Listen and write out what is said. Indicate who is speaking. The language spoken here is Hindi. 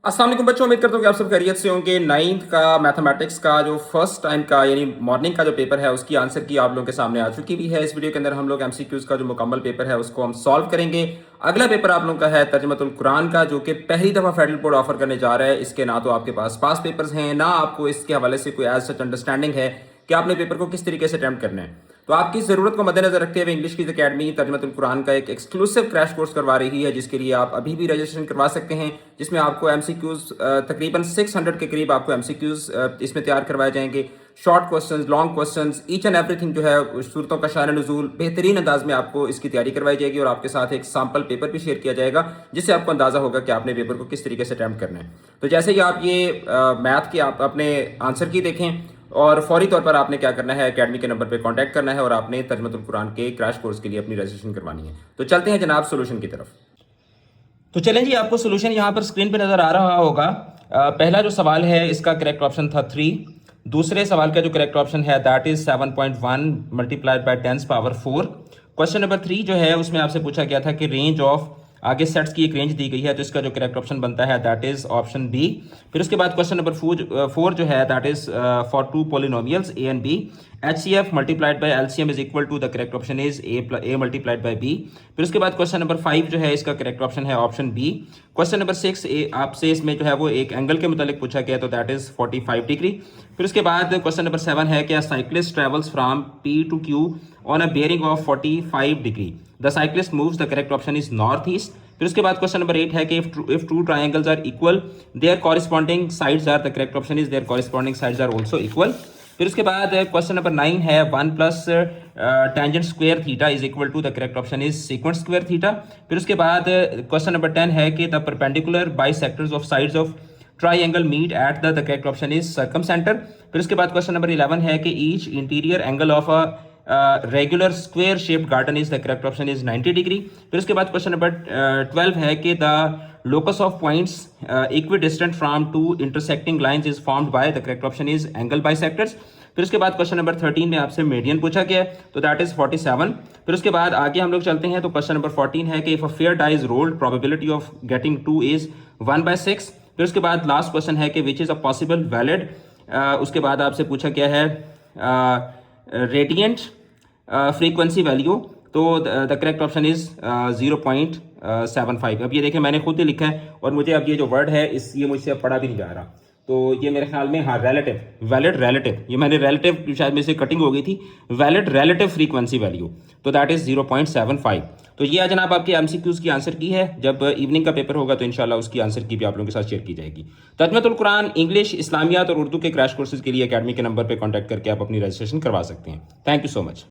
Speaker 1: अस्सलाम वालेकुम बच्चों, उम्मीद करता हूँ कि आप सब खैरियत से होंगे। 9th का मैथमेटिक्स का जो फर्स्ट टाइम का यानी मॉर्निंग का जो पेपर है उसकी आंसर की आप लोगों के सामने आ चुकी भी है। इस वीडियो के अंदर हम लोग एमसीक्यूज का जो मुकम्मल पेपर है उसको हम सॉल्व करेंगे। अगला पेपर आप लोगों का है तर्जुमतुल कुरान का, जो कि पहली दफ़ा फेडरल बोर्ड ऑफर करने जा रहा है। इसके ना तो आपके पास पास पेपर्स हैं, ना आपको इसके हवाले से कोई एज सच अंडरस्टैंडिंग है कि आपने पेपर को किस तरीके से अटैम्प्ट करना है। तो आपकी ज़रूरत को मद्देनजर रखते हुए इंग्लिश की अकेडमी तर्जुमतुल कुरान का एक एक्सक्लूसिव क्रैश कोर्स करवा रही है, जिसके लिए आप अभी भी रजिस्ट्रेशन करवा सकते हैं। जिसमें आपको एमसीक्यूज तकरीबन 600 के करीब आपको एमसीक्यूज इसमें तैयार करवाए जाएंगे। Short questions, long questions, each and everything जो है सूरतों का शान नुज़ूल बेहतरीन अंदाज में आपको इसकी तैयारी करवाई जाएगी और आपके साथ एक सैम्पल पेपर भी शेयर किया जाएगा, जिससे आपको अंदाजा होगा कि आपने पेपर को किस तरीके से अटैम्प्ट करना है। तो जैसे ही आप ये मैथ के आप अपने आंसर की देखें और फौरी तौर पर आपने क्या करना है, एकेडमी के नंबर पे कांटेक्ट करना है और आपने तर्जुमतुल कुरान के क्रैश कोर्स के लिए अपनी रजिस्ट्रेशन करवानी है। तो चलते हैं जनाब सोल्यूशन की तरफ। तो चलें जी, आपको सोल्यूशन यहाँ पर स्क्रीन पे नज़र आ रहा होगा। पहला जो सवाल है इसका करेक्ट ऑप्शन था 3। दूसरे सवाल का जो करेक्ट ऑप्शन है that is 7.1 multiplied by 10 power 4। Question number 3 जो है उसमें आपसे पूछा गया था कि रेंज ऑफ, आगे सेट्स की एक रेंज दी गई है, तो इसका जो करेक्ट ऑप्शन बनता है दैट इज ऑप्शन बी। फिर उसके बाद क्वेश्चन नंबर 4 जो है that is for two polynomials A and B, HCF multiplied by LCM is equal to, the correct option is A multiplied by B. फिर उसके बाद क्वेश्चन नंबर 5 जो है इसका करेक्ट ऑप्शन है ऑप्शन बी। क्वेश्चन नंबर 6 आपसे इसमें जो है वो एक एंगल के मुतालिक पूछा गया, तो दैट इज 45 डिग्री। फिर उसके बाद क्वेश्चन नंबर 7 है कि cyclist travels from P to Q on a bearing of 45 degree, the cyclist moves, the correct option is north east. फिर उसके बाद क्वेश्चन नंबर 8 है कि if two triangles are equal their corresponding sides are, the correct option is their corresponding sides are also equal. फिर उसके बाद क्वेश्चन नंबर 9 है 1 plus tangent square theta is equal to, the correct option is secant square theta. फिर उसके बाद क्वेश्चन नंबर 10 है कि the perpendicular bisectors of sides of triangle meet at the correct option is circumcentre. फिर उसके बाद क्वेश्चन नंबर 11 है कि each interior angle of a regular square shaped garden is, the correct option is 90 degree. फिर उसके बाद क्वेश्चन नंबर 12 है कि the locus of points equidistant from two intersecting lines is formed by, the correct option is angle bisectors। फिर उसके बाद क्वेश्चन नंबर 13 में आपसे मीडियन पूछा गया है, तो दैट इज 47। फिर उसके बाद आगे हम लोग चलते हैं, तो क्वेश्चन नंबर 14 है कि if a fair die is rolled probability of getting 2 is 1/6। फिर उसके बाद लास्ट क्वेश्चन है कि which is a possible valid, उसके बाद आपसे पूछा गया है रेडियंट फ्रीक्वेंसी वैल्यू, तो द करेक्ट ऑप्शन इज 0.75। अब ये देखें मैंने खुद ही लिखा है और मुझे अब ये जो वर्ड है ये मुझसे अब पढ़ा भी नहीं जा रहा, तो ये मेरे ख्याल में हाँ रिलेटिव, वैलिड रिलेटिव, ये मैंने रिलेटिव शायद मेरे से कटिंग हो गई थी, वैलिड रिलेटिव फ्रीक्वेंसी वैल्यू, तो दैट इज 0.75। तो ये जनाब आपके एमसीक्यूज की आंसर की है। जब इवनिंग का पेपर होगा तो इंशाल्लाह उसकी आंसर की भी आप लोगों के साथ शेयर की जाएगी। तर्जुमतुल कुरान इंग्लिश, इस्लामियात और उर्दू के क्रैश कोर्सेज के लिए एकेडमी के नंबर पर कॉन्टैक्ट करके आप अपनी रजिस्ट्रेशन करवा सकते हैं। Thank you so much.